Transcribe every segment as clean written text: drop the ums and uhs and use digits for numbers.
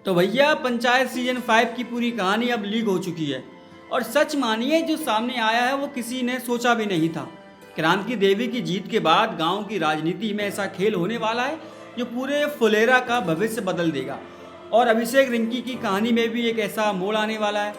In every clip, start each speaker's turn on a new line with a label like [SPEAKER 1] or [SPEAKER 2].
[SPEAKER 1] तो भैया पंचायत सीजन 5 की पूरी कहानी अब लीक हो चुकी है और सच मानिए जो सामने आया है वो किसी ने सोचा भी नहीं था। क्रांति देवी की जीत के बाद गांव की राजनीति में ऐसा खेल होने वाला है जो पूरे फुलेरा का भविष्य बदल देगा। और अभिषेक रिंकी की कहानी में भी एक ऐसा मोड़ आने वाला है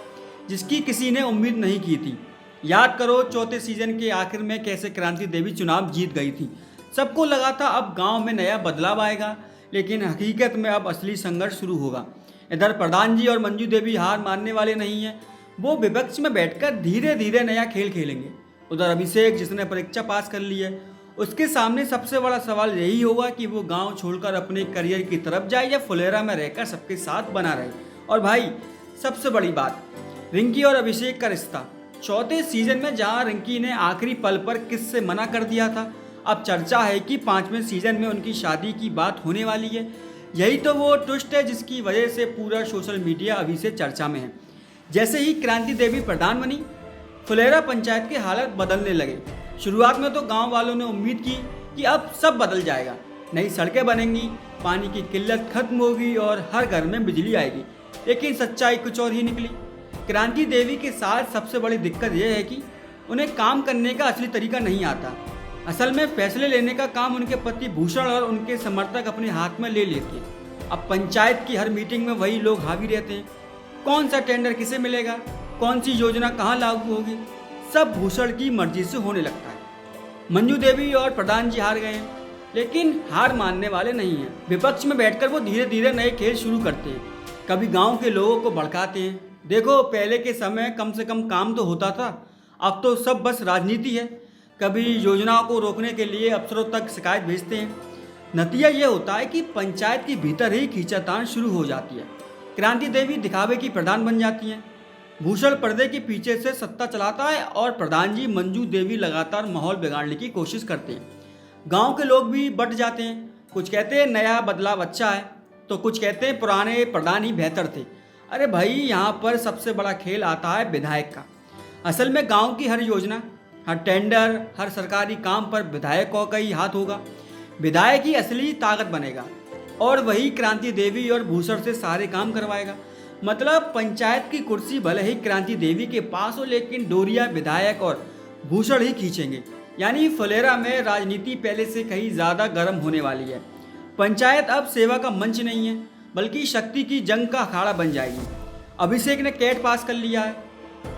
[SPEAKER 1] जिसकी किसी ने उम्मीद नहीं की थी। याद करो चौथे सीजन के आखिर में कैसे क्रांति देवी चुनाव जीत गई थी। सबको लगा था अब गांव में नया बदलाव आएगा, लेकिन हकीकत में अब असली संघर्ष शुरू होगा। इधर प्रधान जी और मंजू देवी हार मानने वाले नहीं हैं, वो विपक्ष में बैठकर धीरे धीरे नया खेल खेलेंगे। उधर अभिषेक जिसने परीक्षा पास कर ली है, उसके सामने सबसे बड़ा सवाल यही होगा कि वो गांव छोड़कर अपने करियर की तरफ जाए या फुलेरा में रहकर सबके साथ बना रहे। और भाई सबसे बड़ी बात, रिंकी और अभिषेक का रिश्ता। चौथे सीजन में जहां रिंकी ने आखिरी पल पर किस से मना कर दिया था, अब चर्चा है कि 5वें सीजन में उनकी शादी की बात होने वाली है। यही तो वो ट्विस्ट है जिसकी वजह से पूरा सोशल मीडिया अभी से चर्चा में है। जैसे ही क्रांति देवी प्रधान बनी, फुलेरा पंचायत के हालात बदलने लगे। शुरुआत में तो गांव वालों ने उम्मीद की कि अब सब बदल जाएगा, नई सड़कें बनेंगी, पानी की किल्लत खत्म होगी और हर घर में बिजली आएगी। लेकिन सच्चाई कुछ और ही निकली। क्रांति देवी के साथ सबसे बड़ी दिक्कत यह है कि उन्हें काम करने का असली तरीका नहीं आता। असल में फैसले लेने का काम उनके पति भूषण और उनके समर्थक अपने हाथ में ले लेते हैं। अब पंचायत की हर मीटिंग में वही लोग हावी रहते हैं। कौन सा टेंडर किसे मिलेगा, कौन सी योजना कहाँ लागू होगी, सब भूषण की मर्जी से होने लगता है। मंजू देवी और प्रधान जी हार गए हैं, लेकिन हार मानने वाले नहीं हैं। विपक्ष में बैठकर वो धीरे धीरे नए खेल शुरू करते हैं। कभी गांव के लोगों को भड़काते हैं, देखो पहले के समय कम से कम काम तो होता था, अब तो सब बस राजनीति है। कभी योजनाओं को रोकने के लिए अफसरों तक शिकायत भेजते हैं। नतीजा ये होता है कि पंचायत के भीतर ही खींचातान शुरू हो जाती है। क्रांति देवी दिखावे की प्रधान बन जाती हैं, भूषण पर्दे के पीछे से सत्ता चलाता है और प्रधान जी मंजू देवी लगातार माहौल बिगाड़ने की कोशिश करते हैं। गांव के लोग भी बट जाते हैं, कुछ कहते हैं नया बदलाव अच्छा है तो कुछ कहते हैं पुराने प्रधान ही बेहतर थे। अरे भाई यहाँ पर सबसे बड़ा खेल आता है विधायक का। असल में गांव की हर योजना, हर टेंडर, हर सरकारी काम पर विधायकों का ही हाथ होगा। विधायक ही असली ताकत बनेगा और वही क्रांति देवी और भूषण से सारे काम करवाएगा। मतलब पंचायत की कुर्सी भले ही क्रांति देवी के पास हो, लेकिन डोरिया विधायक और भूषण ही खींचेंगे। यानी फुलेरा में राजनीति पहले से कहीं ज़्यादा गर्म होने वाली है। पंचायत अब सेवा का मंच नहीं है, बल्कि शक्ति की जंग का अखाड़ा बन जाएगी। अभिषेक ने कैट पास कर लिया है,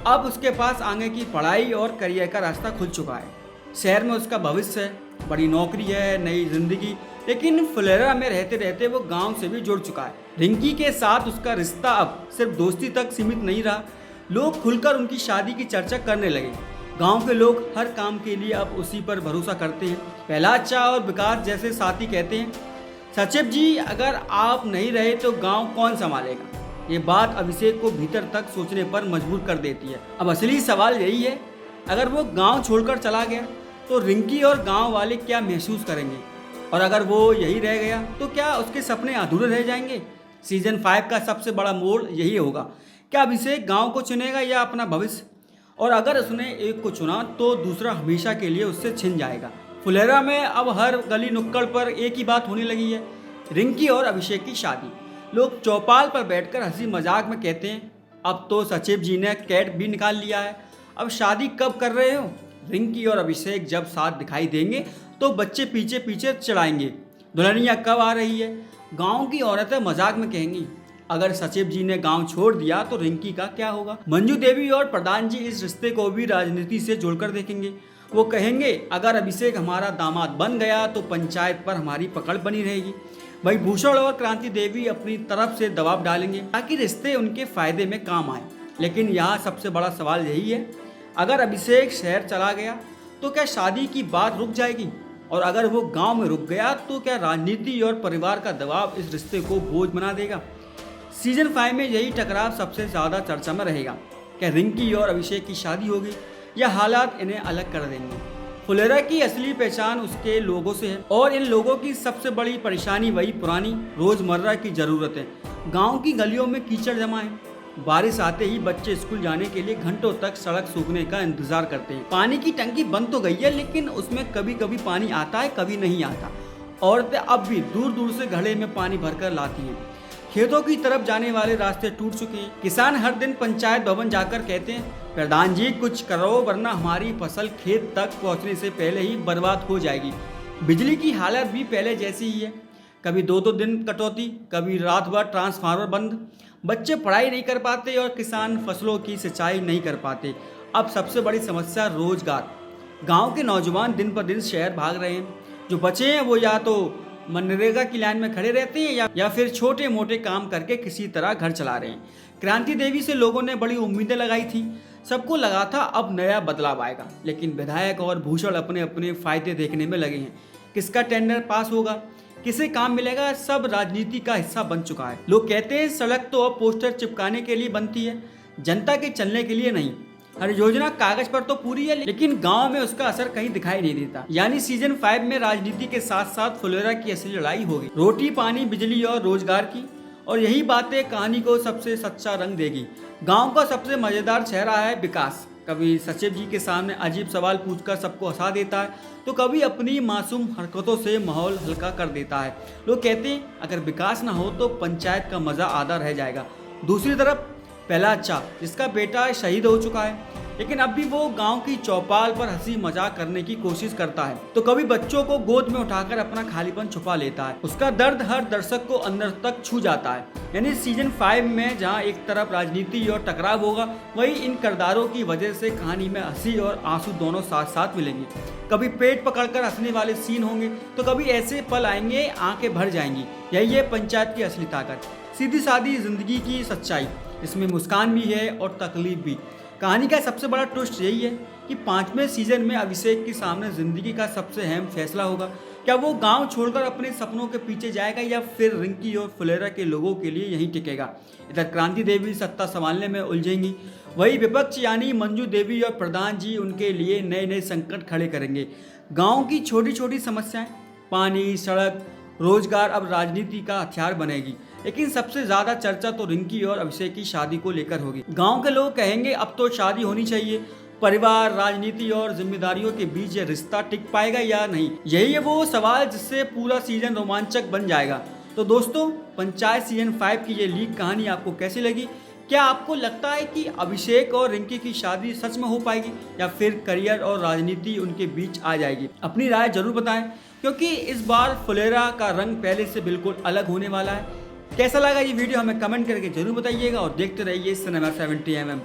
[SPEAKER 1] अब उसके पास आगे की पढ़ाई और करियर का रास्ता खुल चुका है। शहर में उसका भविष्य है, बड़ी नौकरी है, नई जिंदगी। लेकिन फुलेरा में रहते रहते वो गांव से भी जुड़ चुका है। रिंकी के साथ उसका रिश्ता अब सिर्फ दोस्ती तक सीमित नहीं रहा, लोग खुलकर उनकी शादी की चर्चा करने लगे। गांव के लोग हर काम के लिए अब उसी पर भरोसा करते हैं। प्रहलाद चा और विकास जैसे साथी कहते हैं, सचिव जी अगर आप नहीं रहे तो गाँव कौन संभालेगा। ये बात अभिषेक को भीतर तक सोचने पर मजबूर कर देती है। अब असली सवाल यही है, अगर वो गांव छोड़कर चला गया तो रिंकी और गांव वाले क्या महसूस करेंगे, और अगर वो यही रह गया तो क्या उसके सपने अधूरे रह जाएंगे। सीजन 5 का सबसे बड़ा मोड़ यही होगा, क्या अभिषेक गांव को चुनेगा या अपना भविष्य। और अगर उसने एक को चुना तो दूसरा हमेशा के लिए उससे छिन जाएगा। फुलेरा में अब हर गली नुक्कड़ पर एक ही बात होने लगी है, रिंकी और अभिषेक की शादी। लोग चौपाल पर बैठकर हंसी मजाक में कहते हैं, अब तो सचिव जी ने कैट भी निकाल लिया है, अब शादी कब कर रहे हो। रिंकी और अभिषेक जब साथ दिखाई देंगे तो बच्चे पीछे पीछे चढ़ाएंगे, दुल्हनिया कब आ रही है। गांव की औरतें मजाक में कहेंगी, अगर सचिव जी ने गांव छोड़ दिया तो रिंकी का क्या होगा। मंजू देवी और प्रधान जी इस रिश्ते को भी राजनीति से जोड़कर देखेंगे। वो कहेंगे अगर अभिषेक हमारा दामाद बन गया तो पंचायत पर हमारी पकड़ बनी रहेगी। भाई भूषण और क्रांति देवी अपनी तरफ से दबाव डालेंगे ताकि रिश्ते उनके फायदे में काम आए। लेकिन यहाँ सबसे बड़ा सवाल यही है, अगर अभिषेक शहर चला गया तो क्या शादी की बात रुक जाएगी, और अगर वो गांव में रुक गया तो क्या राजनीति और परिवार का दबाव इस रिश्ते को बोझ बना देगा। सीजन 5 में यही टकराव सबसे ज़्यादा चर्चा में रहेगा। क्या रिंकी और अभिषेक की शादी होगी या हालात इन्हें अलग कर देंगे। फुलेरा की असली पहचान उसके लोगों से है, और इन लोगों की सबसे बड़ी परेशानी वही पुरानी रोजमर्रा की जरूरत है। गांव की गलियों में कीचड़ जमा है, बारिश आते ही बच्चे स्कूल जाने के लिए घंटों तक सड़क सूखने का इंतजार करते हैं। पानी की टंकी बंद तो गई है, लेकिन उसमें कभी कभी पानी आता है, कभी नहीं आता। औरतें अब भी दूर दूर से घड़े में पानी भरकर लाती हैं। खेतों की तरफ जाने वाले रास्ते टूट चुके हैं। किसान हर दिन पंचायत भवन जाकर कहते हैं, प्रधान जी कुछ करो वरना हमारी फसल खेत तक पहुंचने से पहले ही बर्बाद हो जाएगी। बिजली की हालत भी पहले जैसी ही है, कभी 2-2 दिन कटौती, कभी रात भर ट्रांसफार्मर बंद। बच्चे पढ़ाई नहीं कर पाते और किसान फसलों की सिंचाई नहीं कर पाते। अब सबसे बड़ी समस्या रोजगार। गांव के नौजवान दिन पर दिन शहर भाग रहे हैं। जो बचे हैं वो या तो मनरेगा की लाइन में खड़े रहते हैं या फिर छोटे मोटे काम करके किसी तरह घर चला रहे हैं। क्रांति देवी से लोगों ने बड़ी उम्मीदें लगाई थी, सबको लगा था अब नया बदलाव आएगा, लेकिन विधायक और भूषण अपने अपने फायदे देखने में लगे हैं। किसका टेंडर पास होगा, किसे काम मिलेगा, सब राजनीति का हिस्सा बन चुका है। लोग कहते हैं सड़क तो अब पोस्टर चिपकाने के लिए बनती है, जनता के चलने के लिए नहीं। हर योजना कागज पर तो पूरी है, लेकिन गांव में उसका असर कहीं दिखाई नहीं देता। यानी सीजन 5 में राजनीति के साथ साथ फुलेरा की असली लड़ाई होगी, रोटी पानी बिजली और रोजगार की। और यही बातें कहानी को सबसे सच्चा रंग देगी। गांव का सबसे मजेदार चेहरा है विकास। कभी सचिव जी के सामने अजीब सवाल पूछकर सबको हंसा देता है, तो कभी अपनी मासूम हरकतों से माहौल हल्का कर देता है। लोग कहते हैं अगर विकास ना हो तो पंचायत का मजा आधा रह जाएगा। दूसरी तरफ पहला अच्छा, जिसका बेटा शहीद हो चुका है, लेकिन अब भी वो गांव की चौपाल पर हंसी मजाक करने की कोशिश करता है, तो कभी बच्चों को गोद में उठाकर अपना खालीपन छुपा लेता है। उसका दर्द हर दर्शक को अंदर तक छू जाता है। यानी सीजन 5 में जहां एक तरफ राजनीति और टकराव होगा, वहीं इन किरदारों की वजह से कहानी में हंसी और आंसू दोनों साथ साथ मिलेंगे। कभी पेट पकड़कर हंसने वाले सीन होंगे, तो कभी ऐसे पल आएंगे आंखें भर जाएंगी। यही है पंचायत की असली ताकत, सीधी सादी जिंदगी की सच्चाई। इसमें मुस्कान भी है और तकलीफ भी। कहानी का सबसे बड़ा ट्विस्ट यही है कि 5वें सीजन में अभिषेक के सामने जिंदगी का सबसे अहम फैसला होगा। क्या वो गांव छोड़कर अपने सपनों के पीछे जाएगा या फिर रिंकी और फुलेरा के लोगों के लिए यहीं टिकेगा। इधर क्रांति देवी सत्ता संभालने में उलझेंगी, वही विपक्ष यानी मंजू देवी और प्रधान जी उनके लिए नए नए संकट खड़े करेंगे। गाँव की छोटी छोटी समस्याएं, पानी, सड़क, रोजगार अब राजनीति का हथियार बनेगी। लेकिन सबसे ज्यादा चर्चा तो रिंकी और अभिषेक की शादी को लेकर होगी। गांव के लोग कहेंगे अब तो शादी होनी चाहिए। परिवार, राजनीति और जिम्मेदारियों के बीच ये रिश्ता टिक पाएगा या नहीं, यही है वो सवाल जिससे पूरा सीजन रोमांचक बन जाएगा। तो दोस्तों, पंचायत सीजन 5 की ये लीक कहानी आपको कैसी लगी? क्या आपको लगता है कि अभिषेक और रिंकी की शादी सच में हो पाएगी या फिर करियर और राजनीति उनके बीच आ जाएगी? अपनी राय जरूर बताएं, क्योंकि इस बार फुलेरा का रंग पहले से बिल्कुल अलग होने वाला है। कैसा लगा ये वीडियो हमें कमेंट करके जरूर बताइएगा और देखते रहिए सिनेमा 70mm।